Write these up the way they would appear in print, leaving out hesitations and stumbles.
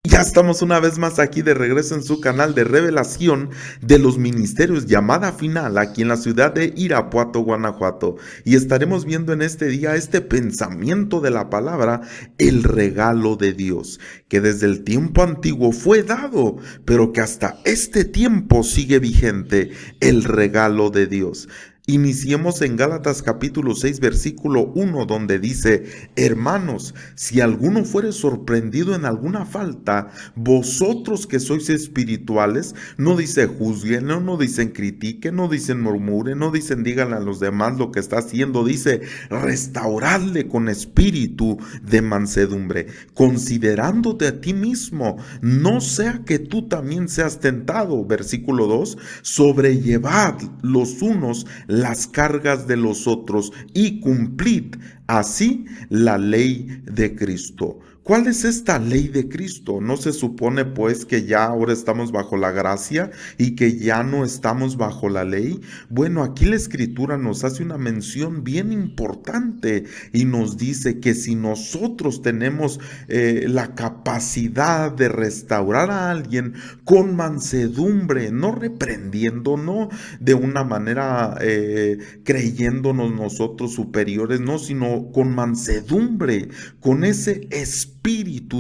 Ya estamos una vez más aquí de regreso en su canal de revelación de los ministerios llamada final aquí en la ciudad de Irapuato, Guanajuato. Y estaremos viendo en este día este pensamiento de la palabra, el regalo de Dios, que desde el tiempo antiguo fue dado, pero que hasta este tiempo sigue vigente, el regalo de Dios. Iniciemos en Gálatas capítulo 6 versículo 1 donde dice: hermanos, si alguno fuere sorprendido en alguna falta, vosotros que sois espirituales, no dice juzguen, no dicen critiquen, no dicen murmuren, no dicen díganle a los demás lo que está haciendo, dice restauradle con espíritu de mansedumbre, considerándote a ti mismo, no sea que tú también seas tentado. Versículo 2: sobrellevad los unos las cargas de los otros y cumplid así la ley de Cristo. ¿Cuál es esta ley de Cristo? ¿No se supone pues que ya ahora estamos bajo la gracia y que ya no estamos bajo la ley? Bueno, aquí la Escritura nos hace una mención bien importante y nos dice que si nosotros tenemos la capacidad de restaurar a alguien con mansedumbre, no reprendiendo, no de una manera creyéndonos nosotros superiores, no, sino con mansedumbre, con ese espíritu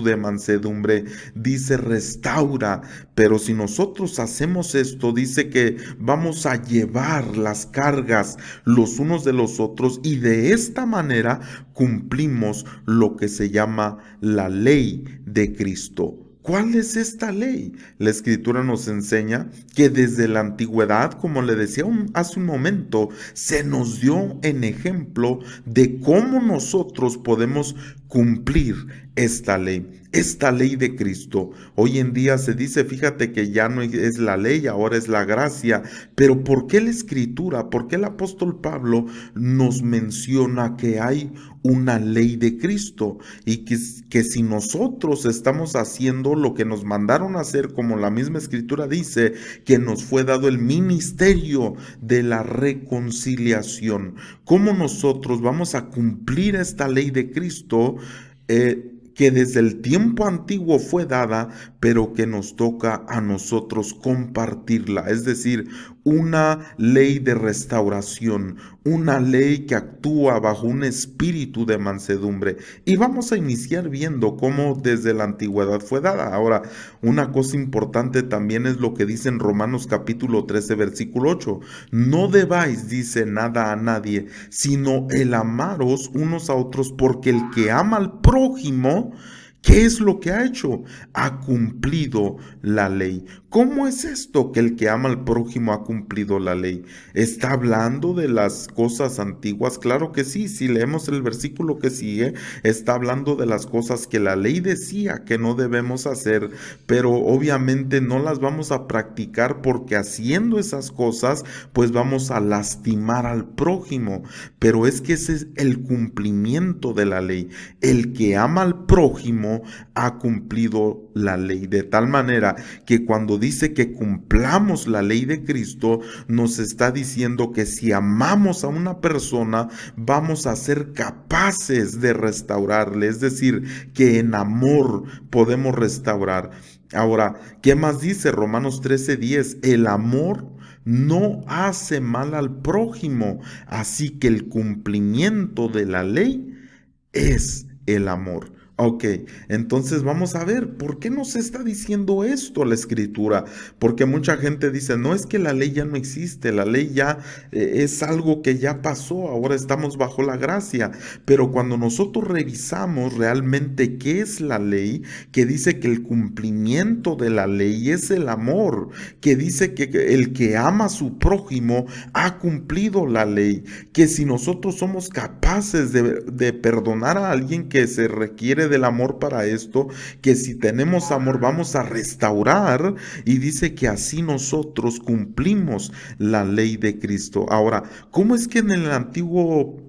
de mansedumbre, dice restaura. Pero si nosotros hacemos esto, dice que vamos a llevar las cargas los unos de los otros y de esta manera cumplimos lo que se llama la ley de Cristo. ¿Cuál es esta ley? La Escritura nos enseña que desde la antigüedad, como le decía hace un momento, se nos dio en ejemplo de cómo nosotros podemos cumplir esta ley de Cristo. Hoy en día se dice, fíjate que ya no es la ley, ahora es la gracia. Pero ¿por qué la Escritura, por qué el apóstol Pablo nos menciona que hay una ley de Cristo y que si nosotros estamos haciendo lo que nos mandaron a hacer, como la misma Escritura dice, que nos fue dado el ministerio de la reconciliación? ¿Cómo nosotros vamos a cumplir esta ley de Cristo que desde el tiempo antiguo fue dada, pero que nos toca a nosotros compartirla? Es decir, una ley de restauración, una ley que actúa bajo un espíritu de mansedumbre. Y vamos a iniciar viendo cómo desde la antigüedad fue dada. Ahora, una cosa importante también es lo que dice en Romanos capítulo 13, versículo 8. No debáis, dice, nada a nadie, sino el amaros unos a otros, porque el que ama al prójimo, ¿qué es lo que ha hecho? Ha cumplido la ley. ¿Cómo es esto que el que ama al prójimo ha cumplido la ley? ¿Está hablando de las cosas antiguas? Claro que sí. Si leemos el versículo que sigue, está hablando de las cosas que la ley decía que no debemos hacer, pero obviamente no las vamos a practicar porque haciendo esas cosas, pues vamos a lastimar al prójimo. Pero es que ese es el cumplimiento de la ley. El que ama al prójimo ha cumplido la ley, de tal manera que cuando dice que cumplamos la ley de Cristo, nos está diciendo que si amamos a una persona, vamos a ser capaces de restaurarle, es decir, que en amor podemos restaurar. Ahora, ¿qué más dice Romanos 13:10? El amor no hace mal al prójimo, así que el cumplimiento de la ley es el amor. Ok, entonces vamos a ver, ¿por qué nos está diciendo esto la Escritura? Porque mucha gente dice, no, es que la ley ya no existe, la ley ya es algo que ya pasó, ahora estamos bajo la gracia. Pero cuando nosotros revisamos realmente qué es la ley, que dice que el cumplimiento de la ley es el amor, que dice que el que ama a su prójimo ha cumplido la ley, que si nosotros somos capaces de perdonar a alguien, que se requiere del amor para esto, que si tenemos amor vamos a restaurar, y dice que así nosotros cumplimos la ley de Cristo. Ahora, ¿cómo es que en el antiguo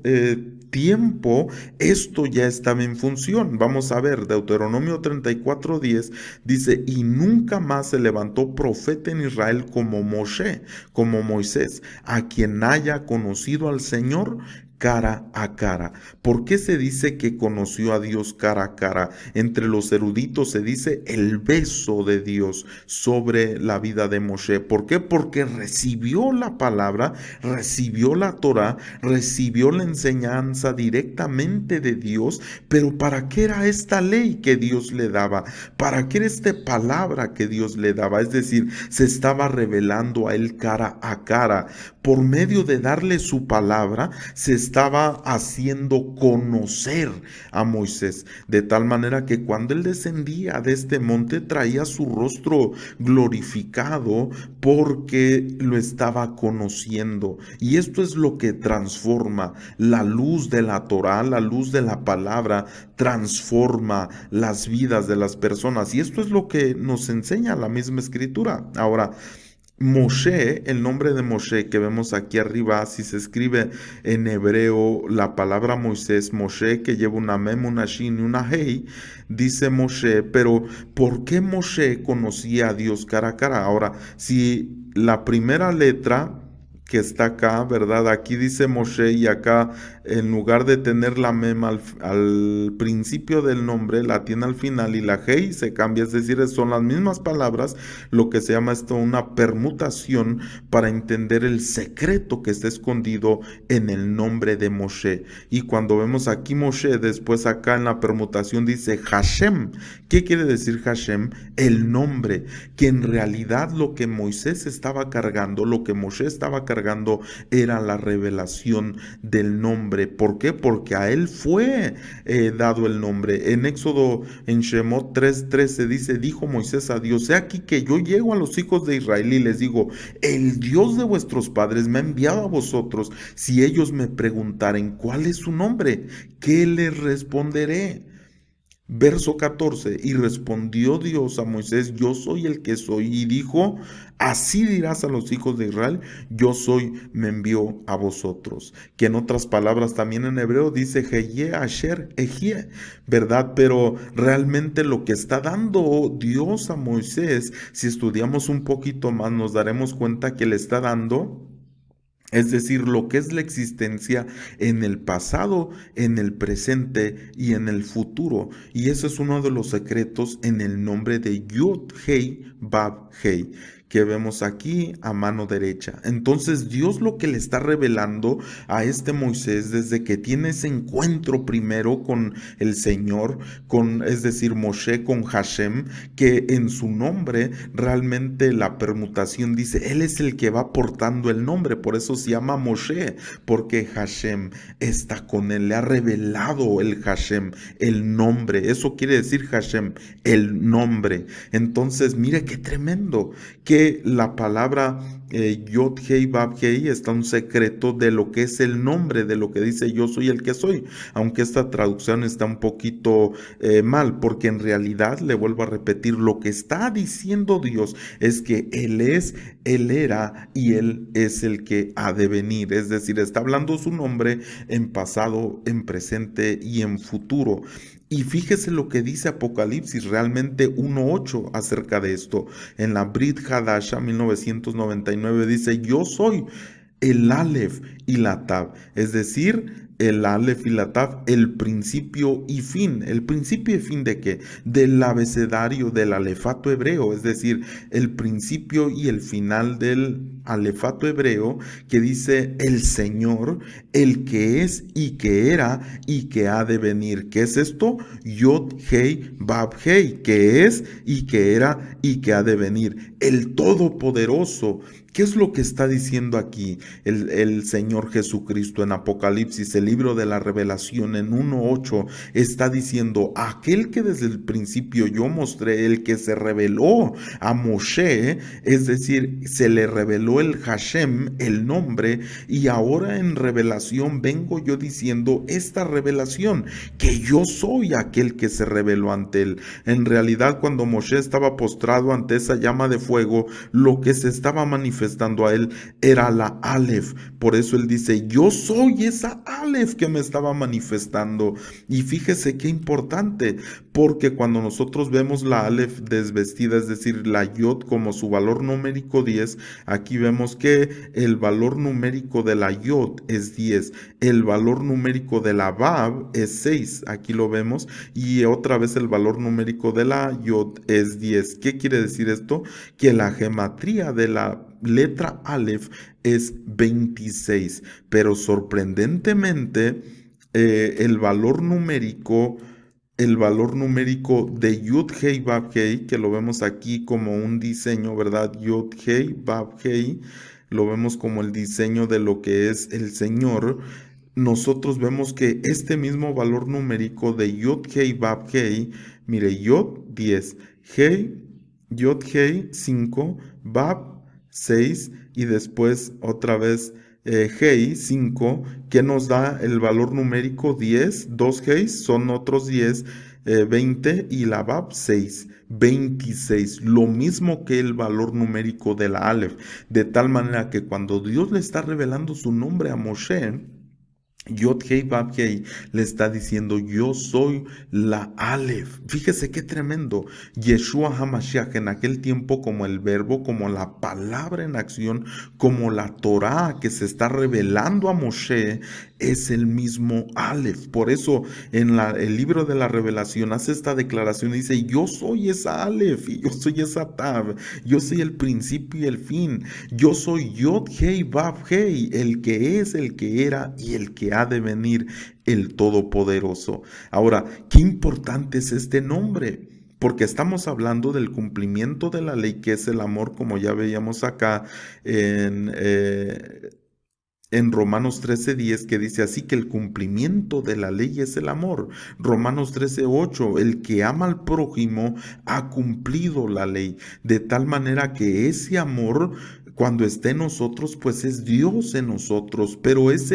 tiempo esto ya estaba en función? Vamos a ver, Deuteronomio 34:10 dice, y nunca más se levantó profeta en Israel como Moisés, a quien haya conocido al Señor, cara a cara. ¿Por qué se dice que conoció a Dios cara a cara? Entre los eruditos se dice el beso de Dios sobre la vida de Moshe. ¿Por qué? Porque recibió la palabra, recibió la Torá, recibió la enseñanza directamente de Dios. Pero ¿para qué era esta ley que Dios le daba? ¿Para qué era esta palabra que Dios le daba? Es decir, se estaba revelando a él cara a cara. Por medio de darle su palabra, se estaba haciendo conocer a Moisés, de tal manera que cuando él descendía de este monte traía su rostro glorificado porque lo estaba conociendo. Y esto es lo que transforma. La luz de la Torá, la luz de la palabra, transforma las vidas de las personas. Y esto es lo que nos enseña la misma escritura. Ahora, Moshe, el nombre de Moshe que vemos aquí arriba, si se escribe en hebreo la palabra Moisés, Moshe, que lleva una mem, una shin y una hei, dice Moshe, pero ¿por qué Moshe conocía a Dios cara a cara? Ahora, si la primera letra que está acá, ¿verdad? Aquí dice Moshe y acá en lugar de tener la mem al principio del nombre, la tiene al final y la hei se cambia, es decir, son las mismas palabras, lo que se llama esto una permutación para entender el secreto que está escondido en el nombre de Moshe. Y cuando vemos aquí Moshe, después acá en la permutación dice Hashem. ¿Qué quiere decir Hashem? El nombre, que en realidad lo que Moisés estaba cargando, lo que Moshe estaba cargando era la revelación del nombre. ¿Por qué? Porque a él fue dado el nombre. En Éxodo, en Shemot 3:13 dice, dijo Moisés a Dios, he aquí que yo llego a los hijos de Israel y les digo, el Dios de vuestros padres me ha enviado a vosotros. Si ellos me preguntaren cuál es su nombre, ¿qué les responderé? Verso 14, y respondió Dios a Moisés, yo soy el que soy, y dijo, así dirás a los hijos de Israel, yo soy, me envió a vosotros. Que en otras palabras también en hebreo dice, Heye Asher Ejie, ¿verdad? Pero realmente lo que está dando Dios a Moisés, si estudiamos un poquito más, nos daremos cuenta que le está dando, es decir, lo que es la existencia en el pasado, en el presente y en el futuro. Y eso es uno de los secretos en el nombre de Yud Hei Bab Hei, que vemos aquí a mano derecha. Entonces Dios lo que le está revelando a este Moisés desde que tiene ese encuentro primero con el Señor, es decir, Moshe con Hashem, que en su nombre realmente la permutación dice, él es el que va portando el nombre, por eso se llama Moshe, porque Hashem está con él, le ha revelado el Hashem, el nombre, eso quiere decir Hashem, el nombre. Entonces mire qué tremendo, que la palabra Yod Hei Bab Hei está un secreto de lo que es el nombre, de lo que dice yo soy el que soy, aunque esta traducción está un poquito mal, porque en realidad, le vuelvo a repetir, lo que está diciendo Dios es que Él es, Él era y Él es el que ha de venir, es decir, está hablando su nombre en pasado, en presente y en futuro. Y fíjese lo que dice Apocalipsis realmente 1:8 acerca de esto. En la Brit Hadasha 1999 dice, yo soy el Aleph y la Tav, es decir, el Aleph y la Tav, el principio y fin. ¿El principio y fin de qué? Del abecedario del alefato hebreo, es decir, el principio y el final del alefato hebreo, que dice el Señor, el que es y que era y que ha de venir. ¿Qué es esto? Yod Hei Bab Hei, que es y que era y que ha de venir. El Todopoderoso. ¿Qué es lo que está diciendo aquí el Señor Jesucristo en Apocalipsis, el libro de la Revelación en 1:8? Está diciendo, aquel que desde el principio yo mostré, el que se reveló a Moshe, es decir, se le reveló el Hashem, el nombre, y ahora en revelación vengo yo diciendo esta revelación, que yo soy aquel que se reveló ante él. En realidad, cuando Moshe estaba postrado ante esa llama de fuego, lo que se estaba manifestando manifestando a él era la Aleph. Por eso él dice, yo soy esa Aleph que me estaba manifestando. Y fíjese qué importante, porque cuando nosotros vemos la Aleph desvestida, es decir, la Yod como su valor numérico 10, aquí vemos que el valor numérico de la Yod es 10, el valor numérico de la Bab es 6, aquí lo vemos, y otra vez el valor numérico de la Yod es 10. ¿Qué quiere decir esto? Que la gematría de la letra Aleph es 26, pero sorprendentemente el valor numérico de Yud Hei Vav Hei, que lo vemos aquí como un diseño, ¿verdad? Yud Hei Vav Hei, lo vemos como el diseño de lo que es el Señor. Nosotros vemos que este mismo valor numérico de Yud Hei Vav Hei, mire, Yud 10, Hei, Yud Hei 5, Vav 6 y después otra vez Hei 5, que nos da el valor numérico 10, 2 Hei son otros 10, 20 y la Bab 6, 26, lo mismo que el valor numérico de la Aleph, de tal manera que cuando Dios le está revelando su nombre a Moshe, Yod Hei Vav Hei le está diciendo, yo soy la Aleph. Fíjese qué tremendo. Yeshua HaMashiach en aquel tiempo como el verbo, como la palabra en acción, como la Torah que se está revelando a Moshe, es el mismo Aleph. Por eso en el libro de la Revelación hace esta declaración, dice, yo soy esa Aleph y yo soy esa Tav, yo soy el principio y el fin, yo soy Yod Hei Vav Hei, el que es, el que era y el que ha de venir, el Todopoderoso. Ahora, qué importante es este nombre, porque estamos hablando del cumplimiento de la ley, que es el amor, como ya veíamos acá en Romanos 13:10, que dice así, que el cumplimiento de la ley es el amor. Romanos 13:8, el que ama al prójimo ha cumplido la ley, de tal manera que ese amor, cuando esté en nosotros, pues es Dios en nosotros, pero es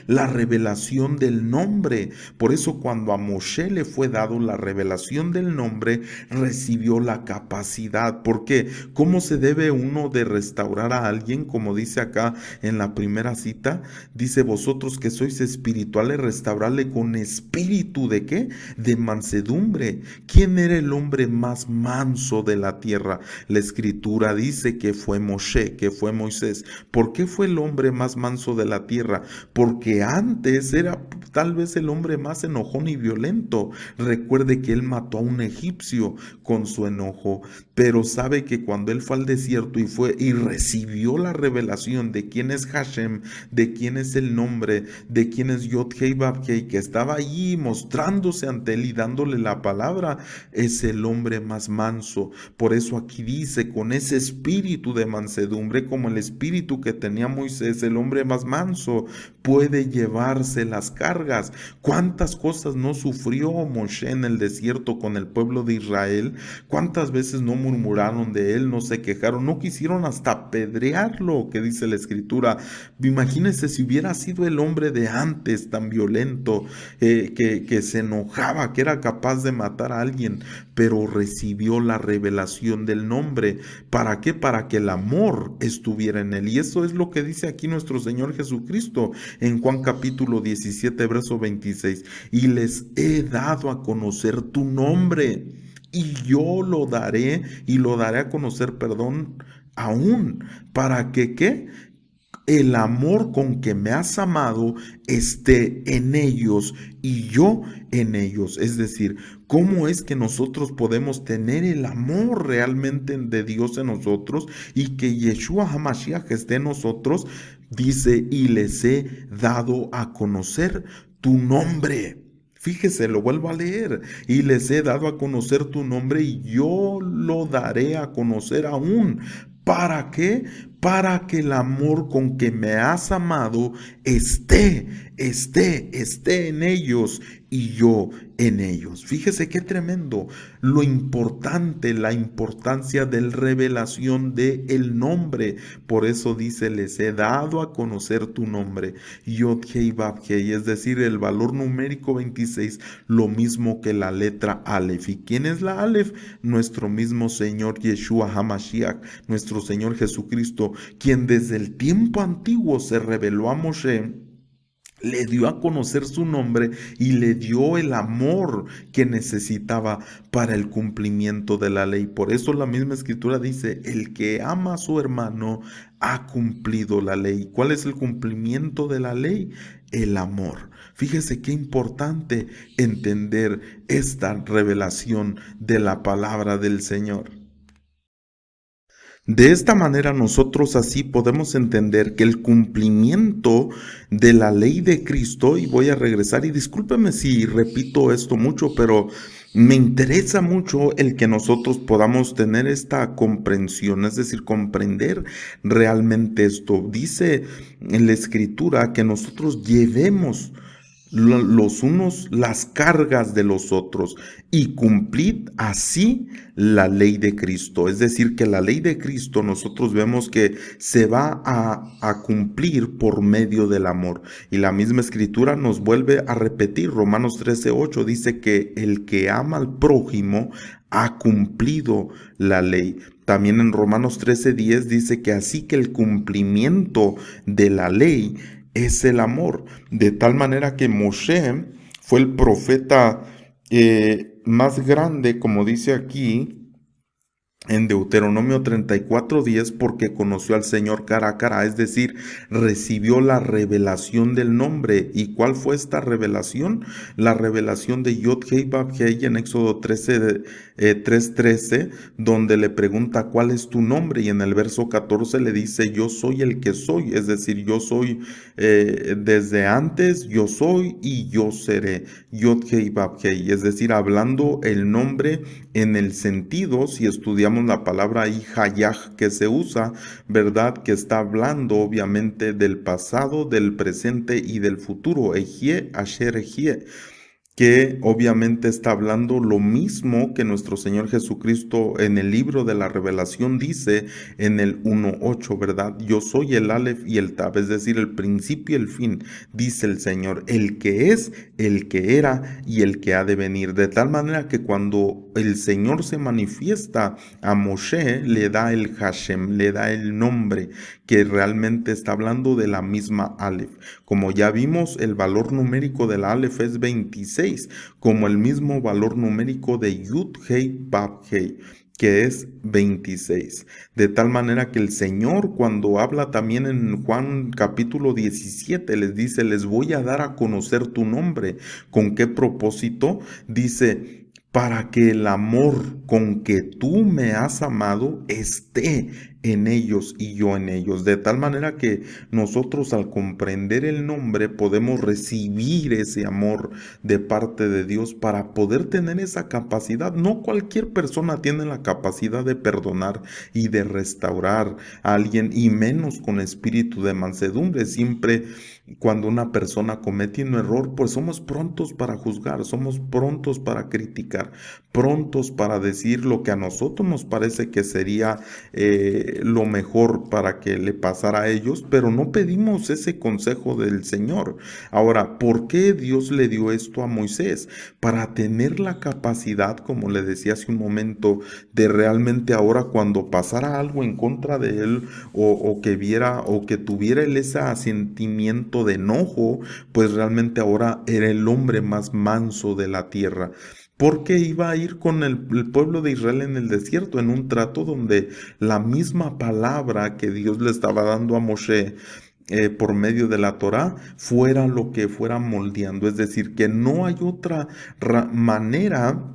la revelación del nombre. Por eso cuando a Moshe le fue dado la revelación del nombre, recibió la capacidad. ¿Por qué? ¿Cómo se debe uno de restaurar a alguien? Como dice acá en la primera cita, dice, vosotros que sois espirituales, restaurarle con espíritu ¿de qué? De mansedumbre. ¿Quién era el hombre más manso de la tierra? La escritura dice que fue Moshe, que fue Moisés. ¿Por qué fue el hombre más manso de la tierra? Porque antes era tal vez el hombre más enojón y violento. Recuerde que él mató a un egipcio con su enojo, pero sabe que cuando él fue al desierto y recibió la revelación de quién es Hashem, de quién es el nombre, de quién es Yod Hei Vav Hei, que estaba allí mostrándose ante él y dándole la palabra, es el hombre más manso. Por eso aquí dice, con ese espíritu de mansedumbre, como el espíritu que tenía Moisés, el hombre más manso puede llevarse las cargas. ¿Cuántas cosas no sufrió Moshe en el desierto con el pueblo de Israel? ¿Cuántas veces no murmuraron de él, no se quejaron, no quisieron hasta apedrearlo, que dice la escritura? Imagínense si hubiera sido el hombre de antes tan violento, que se enojaba, que era capaz de matar a alguien, pero recibió la revelación del nombre. ¿Para qué? Para que el amor estuviera en él. Y eso es lo que dice aquí nuestro Señor Jesucristo en Juan capítulo 17, verso 26. Y les he dado a conocer tu nombre, y yo lo daré, y lo daré a conocer, perdón, aún, para que, ¿qué? El amor con que me has amado esté en ellos y yo en ellos. Es decir, ¿cómo es que nosotros podemos tener el amor realmente de Dios en nosotros y que Yeshua HaMashiach esté en nosotros? Dice, y les he dado a conocer tu nombre. Fíjese, lo vuelvo a leer. Y les he dado a conocer tu nombre y yo lo daré a conocer aún. ¿Para qué? Para que el amor con que me has amado esté en ellos y yo en ellos. Fíjese qué tremendo lo importante, la importancia de la revelación de el nombre. Por eso dice, les he dado a conocer tu nombre, Yod Hei Vav Hei, es decir, el valor numérico 26, lo mismo que la letra Aleph. ¿Y quién es la Aleph? Nuestro mismo Señor Yeshua HaMashiach, nuestro Señor Jesucristo, quien desde el tiempo antiguo se reveló a Moshe, le dio a conocer su nombre y le dio el amor que necesitaba para el cumplimiento de la ley. Por eso la misma escritura dice, el que ama a su hermano ha cumplido la ley. ¿Cuál es el cumplimiento de la ley? El amor. Fíjese qué importante entender esta revelación de la palabra del Señor. De esta manera nosotros así podemos entender que el cumplimiento de la ley de Cristo, y voy a regresar y discúlpeme si repito esto mucho, pero me interesa mucho el que nosotros podamos tener esta comprensión, es decir, comprender realmente esto. Dice en la Escritura que nosotros llevemos los unos las cargas de los otros y cumplid así la ley de Cristo. Es decir, que la ley de Cristo nosotros vemos que se va a cumplir por medio del amor. Y la misma escritura nos vuelve a repetir, Romanos 13:8 dice que el que ama al prójimo ha cumplido la ley. También en Romanos 13:10 dice que así que el cumplimiento de la ley es el amor, de tal manera que Moshe fue el profeta más grande, como dice aquí en Deuteronomio 34:10, porque conoció al Señor cara a cara, es decir, recibió la revelación del nombre. ¿Y cuál fue esta revelación? La revelación de Yod Hei Vav Hei en Éxodo 3:13, donde le pregunta cuál es tu nombre, y en el verso 14 le dice, yo soy el que soy, es decir, yo soy desde antes, yo soy y yo seré. Yod Hei Vav Hei, es decir, hablando el nombre en el sentido, si estudiamos la palabra Hayah que se usa, ¿verdad? Que está hablando obviamente del pasado, del presente y del futuro. Ejie, Asher Ejie, que obviamente está hablando lo mismo que nuestro Señor Jesucristo en el libro de la Revelación dice en el 1:8, ¿verdad? Yo soy el Aleph y el Tab, es decir, el principio y el fin, dice el Señor, el que es, el que era y el que ha de venir. De tal manera que cuando el Señor se manifiesta a Moshe, le da el Hashem, le da el nombre, que realmente está hablando de la misma Aleph. Como ya vimos, el valor numérico de la Aleph es 26, como el mismo valor numérico de Yud Hei Vav Hei, que es 26. De tal manera que el Señor, cuando habla también en Juan capítulo 17, les dice, les voy a dar a conocer tu nombre. ¿Con qué propósito? Dice, para que el amor con que tú me has amado esté en ellos y yo en ellos. De tal manera que nosotros al comprender el nombre podemos recibir ese amor de parte de Dios para poder tener esa capacidad. No cualquier persona tiene la capacidad de perdonar y de restaurar a alguien, y menos con espíritu de mansedumbre. Siempre cuando una persona comete un error, pues somos prontos para juzgar, somos prontos para criticar, prontos para decir lo que a nosotros nos parece que sería lo mejor para que le pasara a ellos, pero no pedimos ese consejo del Señor. Ahora, ¿por qué Dios le dio esto a Moisés? Para tener la capacidad, como le decía hace un momento, de realmente ahora cuando pasara algo en contra de él, o que viera o que tuviera él ese sentimiento de enojo, pues realmente ahora era el hombre más manso de la tierra. Porque iba a ir con el pueblo de Israel en el desierto, en un trato donde la misma palabra que Dios le estaba dando a Moshe por medio de la Torá fuera lo que fuera moldeando. Es decir, que no hay otra manera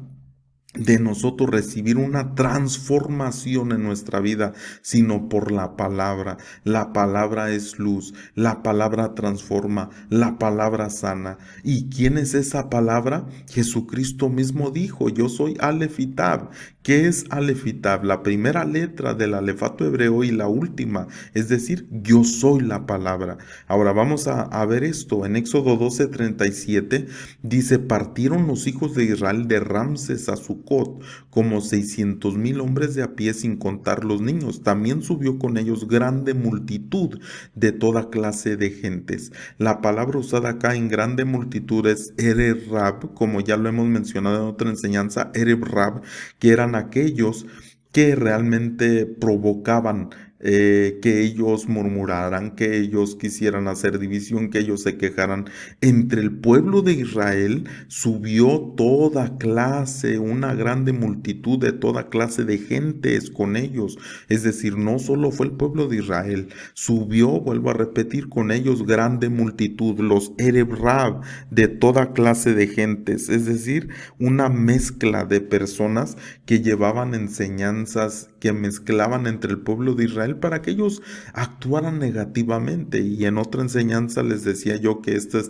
de nosotros recibir una transformación en nuestra vida, sino por la palabra. La palabra es luz, la palabra transforma, la palabra sana. ¿Y quién es esa palabra? Jesucristo mismo dijo, yo soy Aleph y Tab, ¿Qué es Alefitab? La primera letra del alefato hebreo y la última, es decir, yo soy la palabra. Ahora vamos a ver esto. En Éxodo 12:37 dice, partieron los hijos de Israel de Ramses a Sucot como 600,000 hombres de a pie sin contar los niños. También subió con ellos grande multitud de toda clase de gentes. La palabra usada acá en grande multitud es Ereb Rab, como ya lo hemos mencionado en otra enseñanza, Ereb Rab, que eran aquellos que realmente provocaban que ellos murmuraran, que ellos quisieran hacer división, que ellos se quejaran. Entre el pueblo de Israel subió toda clase, una grande multitud de toda clase de gentes con ellos. Es decir, no solo fue el pueblo de Israel, subió, vuelvo a repetir, con ellos grande multitud, los Ereb Rab, de toda clase de gentes. Es decir, una mezcla de personas que llevaban enseñanzas que mezclaban entre el pueblo de Israel para que ellos actuaran negativamente. Y en otra enseñanza les decía yo que esta es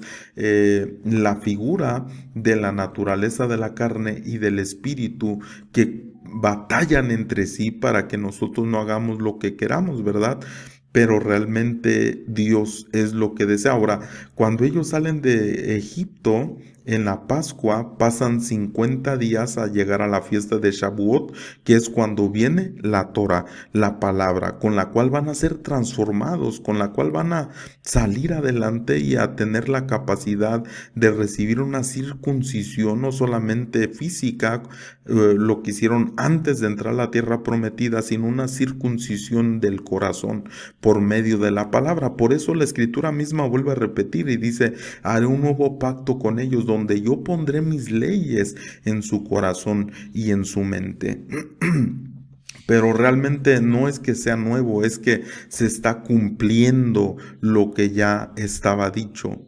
la figura de la naturaleza de la carne y del espíritu que batallan entre sí para que nosotros no hagamos lo que queramos, ¿verdad? Pero realmente Dios es lo que desea. Ahora, cuando ellos salen de Egipto, en la Pascua pasan 50 días a llegar a la fiesta de Shavuot, que es cuando viene la Torah, la palabra, con la cual van a ser transformados, con la cual van a salir adelante y a tener la capacidad de recibir una circuncisión, no solamente física, lo que hicieron antes de entrar a la tierra prometida, sino una circuncisión del corazón por medio de la palabra. Por eso la escritura misma vuelve a repetir y dice, haré un nuevo pacto con ellos donde yo pondré mis leyes en su corazón y en su mente. Pero realmente no es que sea nuevo, es que se está cumpliendo lo que ya estaba dicho.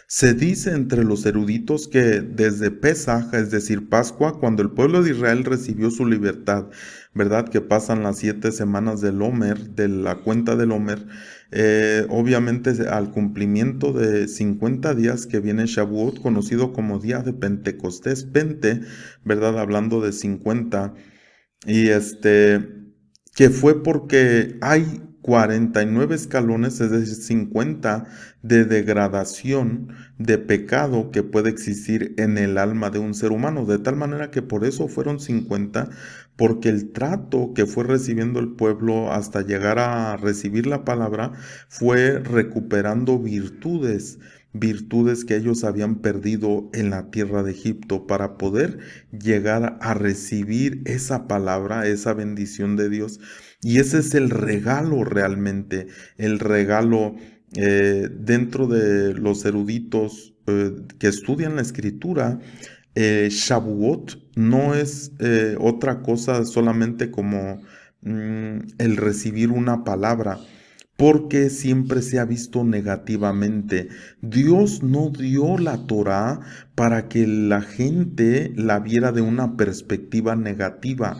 Se dice entre los eruditos que desde Pesaj, es decir, Pascua, cuando el pueblo de Israel recibió su libertad, ¿verdad? Que pasan las 7 semanas del Omer, de la cuenta del Omer, obviamente al cumplimiento de 50 días que viene Shavuot, conocido como día de Pentecostés, Pente, ¿verdad? Hablando de 50, y que fue porque hay 49 escalones, es decir, 50 de degradación, de pecado que puede existir en el alma de un ser humano, de tal manera que por eso fueron 50, porque el trato que fue recibiendo el pueblo hasta llegar a recibir la palabra fue recuperando virtudes que ellos habían perdido en la tierra de Egipto para poder llegar a recibir esa palabra, esa bendición de Dios. Y ese es el regalo realmente, el regalo dentro de los eruditos que estudian la escritura. Shavuot no es otra cosa solamente como el recibir una palabra, porque siempre se ha visto negativamente. Dios no dio la Torá para que la gente la viera de una perspectiva negativa.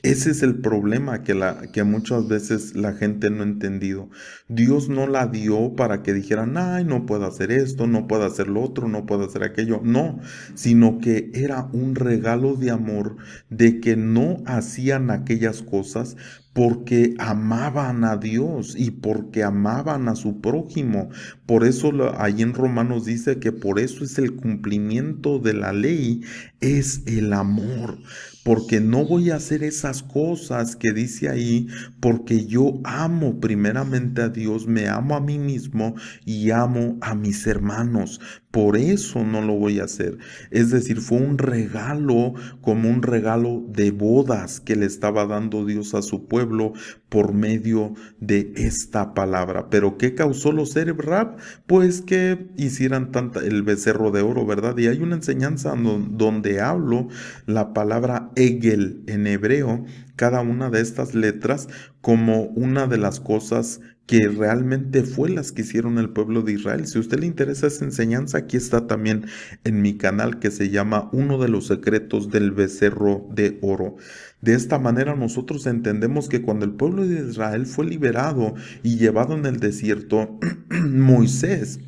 Ese es el problema que muchas veces la gente no ha entendido. Dios no la dio para que dijeran, ay, no puedo hacer esto, no puedo hacer lo otro, no puedo hacer aquello. No, sino que era un regalo de amor de que no hacían aquellas cosas porque amaban a Dios y porque amaban a su prójimo. Por eso ahí en Romanos dice que por eso es el cumplimiento de la ley, es el amor. Porque no voy a hacer esas cosas que dice ahí, porque yo amo primeramente a Dios, me amo a mí mismo y amo a mis hermanos. Por eso no lo voy a hacer. Es decir, fue un regalo, como un regalo de bodas que le estaba dando Dios a su pueblo por medio de esta palabra. Pero ¿qué causó los Ereb Rab? Pues que hicieran el becerro de oro, ¿verdad? Y hay una enseñanza donde hablo la palabra Egel en hebreo, cada una de estas letras, como una de las cosas que realmente fue las que hicieron el pueblo de Israel. Si a usted le interesa esa enseñanza, aquí está también en mi canal, que se llama Uno de los secretos del becerro de oro. De esta manera nosotros entendemos que cuando el pueblo de Israel fue liberado y llevado en el desierto, Moisés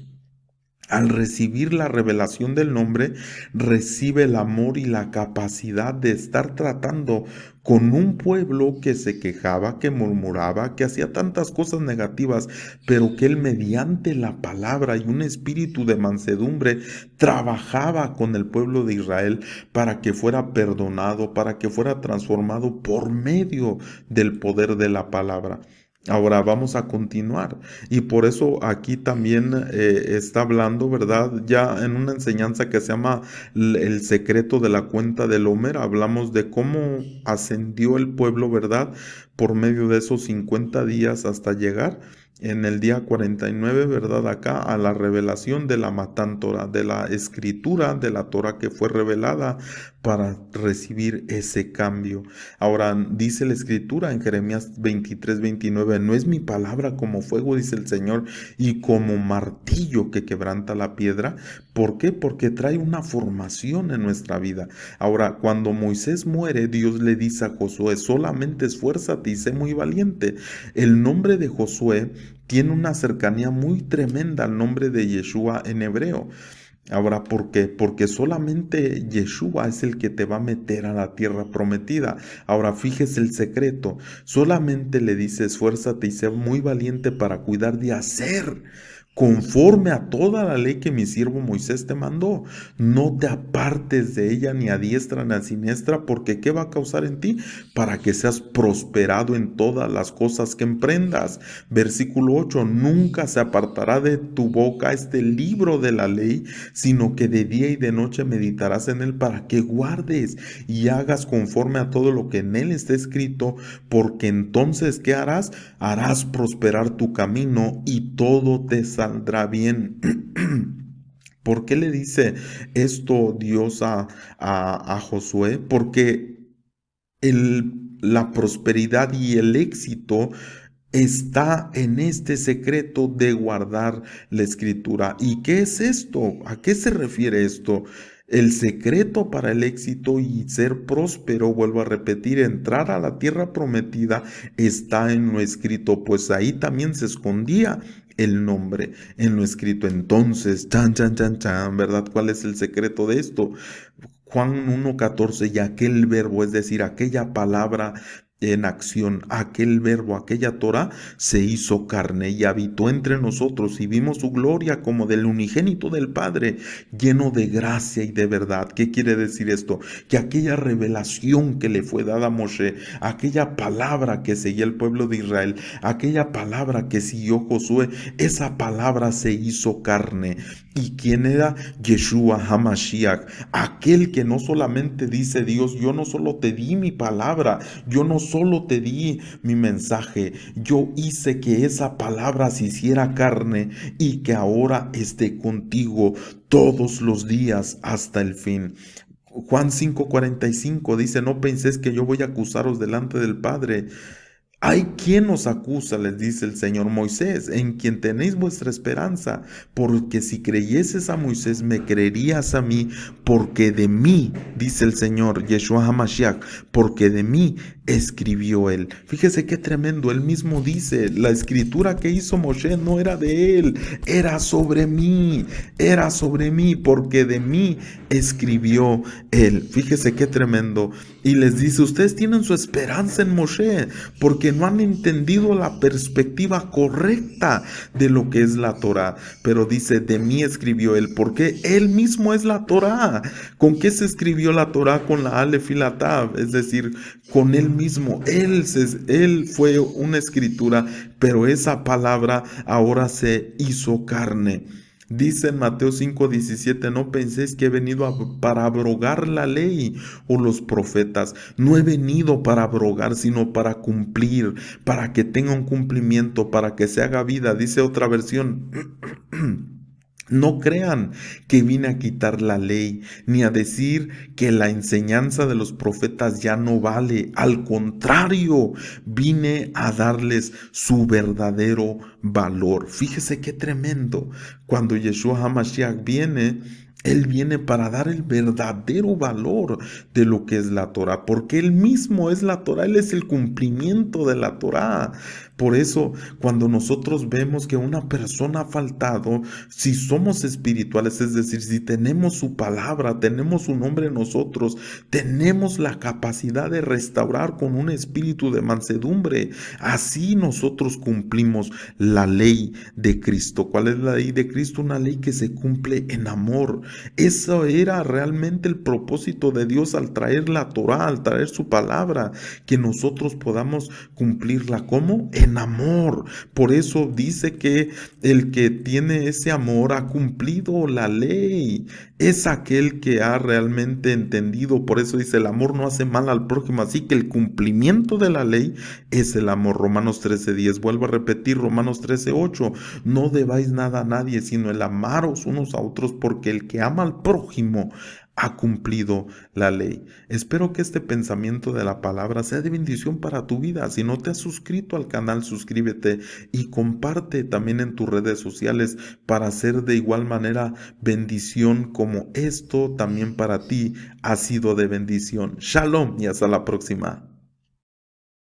Al recibir la revelación del nombre, recibe el amor y la capacidad de estar tratando con un pueblo que se quejaba, que murmuraba, que hacía tantas cosas negativas, pero que él mediante la palabra y un espíritu de mansedumbre trabajaba con el pueblo de Israel para que fuera perdonado, para que fuera transformado por medio del poder de la palabra. Ahora vamos a continuar y por eso aquí también está hablando, ¿verdad? Ya en una enseñanza que se llama El secreto de la cuenta del Homer, hablamos de cómo ascendió el pueblo, ¿verdad? Por medio de esos 50 días hasta llegar en el día 49, ¿verdad? Acá a la revelación de la Matan Torah, de la escritura de la Torah que fue revelada para recibir ese cambio. Ahora dice la escritura en Jeremías 23:29, no es mi palabra como fuego, dice el Señor, y como martillo que quebranta la piedra. ¿Por qué? Porque trae una formación en nuestra vida. Ahora, cuando Moisés muere, Dios le dice a Josué, solamente esfuérzate y sé muy valiente. El nombre de Josué tiene una cercanía muy tremenda al nombre de Yeshua en hebreo. Ahora, ¿por qué? Porque solamente Yeshua es el que te va a meter a la tierra prometida. Ahora, fíjese el secreto. Solamente le dice, esfuérzate y sé muy valiente para cuidar de hacer conforme a toda la ley que mi siervo Moisés te mandó. No te apartes de ella ni a diestra ni a siniestra, porque ¿qué va a causar en ti? Para que seas prosperado en todas las cosas que emprendas. Versículo 8, nunca se apartará de tu boca este libro de la ley, sino que de día y de noche meditarás en él para que guardes y hagas conforme a todo lo que en él está escrito, porque entonces ¿qué harás? Harás prosperar tu camino y todo te saldrá bien. ¿Por qué le dice esto Dios a Josué? Porque la prosperidad y el éxito está en este secreto de guardar la escritura. ¿Y qué es esto? ¿A qué se refiere esto? El secreto para el éxito y ser próspero, vuelvo a repetir, entrar a la tierra prometida, está en lo escrito, pues ahí también se escondía el nombre en lo escrito. Entonces, chan, chan, chan, chan, ¿verdad? ¿Cuál es el secreto de esto? Juan 1:14, y aquel verbo, es decir, aquella palabra en acción, aquel verbo, aquella Torah, se hizo carne y habitó entre nosotros y vimos su gloria como del unigénito del Padre, lleno de gracia y de verdad. ¿Qué quiere decir esto? Que aquella revelación que le fue dada a Moshe, aquella palabra que seguía el pueblo de Israel, aquella palabra que siguió Josué, esa palabra se hizo carne. ¿Y quién era? Yeshua HaMashiach, aquel que no solamente dice Dios, yo no solo te di mi palabra, yo no solo te di mi mensaje, yo hice que esa palabra se hiciera carne y que ahora esté contigo todos los días hasta el fin. Juan 5:45 dice, no penséis que yo voy a acusaros delante del Padre. Hay quien os acusa, les dice el Señor Moisés, en quien tenéis vuestra esperanza, porque si creyeses a Moisés, me creerías a mí, porque de mí, dice el Señor Yeshua HaMashiach, porque de mí escribió él. Fíjese qué tremendo, él mismo dice, la escritura que hizo Moshe no era de él, era sobre mí, porque de mí escribió él. Fíjese qué tremendo. Y les dice, ustedes tienen su esperanza en Moshe, porque no han entendido la perspectiva correcta de lo que es la Torah. Pero dice, de mí escribió él, porque él mismo es la Torah. ¿Con qué se escribió la Torah? Con la Alef y la Tav, es decir, con él mismo. Él fue una escritura, pero esa palabra ahora se hizo carne. Dice en Mateo 5:17, no penséis que he venido para abrogar la ley o los profetas. No he venido para abrogar, sino para cumplir, para que tenga un cumplimiento, para que se haga vida. Dice otra versión. No crean que vine a quitar la ley, ni a decir que la enseñanza de los profetas ya no vale. Al contrario, vine a darles su verdadero valor. Fíjese qué tremendo. Cuando Yeshua HaMashiach viene, él viene para dar el verdadero valor de lo que es la Torah, porque él mismo es la Torah, él es el cumplimiento de la Torah. Por eso, cuando nosotros vemos que una persona ha faltado, si somos espirituales, es decir, si tenemos su palabra, tenemos su nombre en nosotros, tenemos la capacidad de restaurar con un espíritu de mansedumbre. Así nosotros cumplimos la ley de Cristo. ¿Cuál es la ley de Cristo? Una ley que se cumple en amor. Eso era realmente el propósito de Dios al traer la Torá, al traer su palabra, que nosotros podamos cumplirla. ¿Cómo? En amor. Por eso dice que el que tiene ese amor ha cumplido la ley. Es aquel que ha realmente entendido. Por eso dice, el amor no hace mal al prójimo. Así que el cumplimiento de la ley es el amor. Romanos 13:10. Vuelvo a repetir, Romanos 13:8. No debáis nada a nadie, sino el amaros unos a otros, porque el que ama al prójimo ha cumplido la ley. Espero que este pensamiento de la palabra sea de bendición para tu vida. Si no te has suscrito al canal, suscríbete y comparte también en tus redes sociales para hacer de igual manera bendición como esto también para ti ha sido de bendición. Shalom y hasta la próxima.